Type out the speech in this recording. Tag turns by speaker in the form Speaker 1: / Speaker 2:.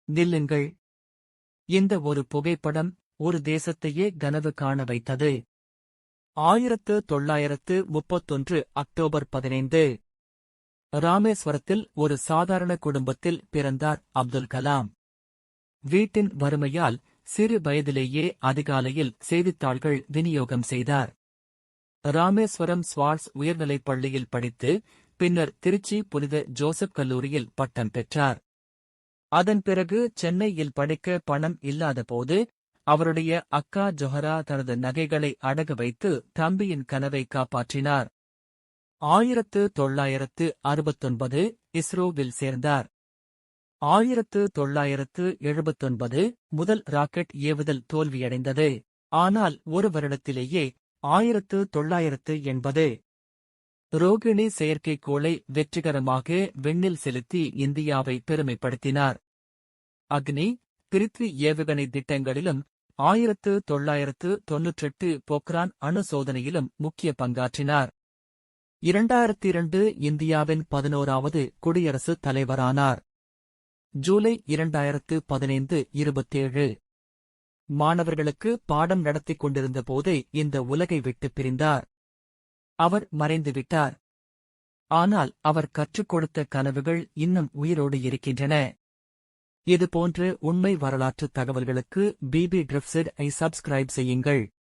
Speaker 1: நில்லுங்கள். இந்த ஒரு புகைப்படம் ஒரு தேசத்தையே கனவு காண வைத்தது. 1931 அக்டோபர் 15. ராமேஸ்வரத்தில் ஒரு சாதாரண குடும்பத்தில் பிறந்தார் அப்துல் கலாம். வீட்டின் வறுமையால் சிறு வயதிலேயே அதிகாலையில் செய்தித்தாள்கள் விநியோகம் செய்தார். ராமேஸ்வரம் ஸ்வார்ட்ஸ் உயர்நிலைப் பள்ளியில் படித்து பின்னர் திருச்சி புனித ஜோசப் கல்லூரியில் பட்டம் பெற்றார். அதன் பிறகு சென்னையில் படிக்க பணம் இல்லாதபோது அவருடைய அக்கா ஜொஹரா தனது நகைகளை அடகு வைத்து தம்பியின் கனவை காப்பாற்றினார். 1969 இஸ்ரோவில் சேர்ந்தார். 1979 முதல் ராக்கெட் ஏவுதல் தோல்வியடைந்தது. ஆனால் ஒரு வருடத்திலேயே 1980 ரோகிணி செயற்கைக்கோளை வெற்றிகரமாக விண்ணில் செலுத்தி இந்தியாவை பெருமைப்படுத்தினார். அக்னி, பிருத்வி ஏவுகணை திட்டங்களிலும் 1998 போக்ரான் அணு சோதனையிலும் முக்கிய பங்காற்றினார். 2002 இந்தியாவின் 11வது குடியரசுத் தலைவரானார். ஜூலை 2015 27 மாணவர்களுக்கு பாடம் நடத்திக் கொண்டிருந்த போதே இந்த உலகை விட்டுப் பிரிந்தார். அவர் மறைந்துவிட்டார். ஆனால் அவர் கற்றுக் கொடுத்த கனவுகள் இன்னும் உயிரோடு இருக்கின்றன. இதுபோன்ற உண்மை வரலாற்று தகவல்களுக்கு பிபி டிரிப்ஸிட் ஐ சப்ஸ்கிரைப் செய்யுங்கள்.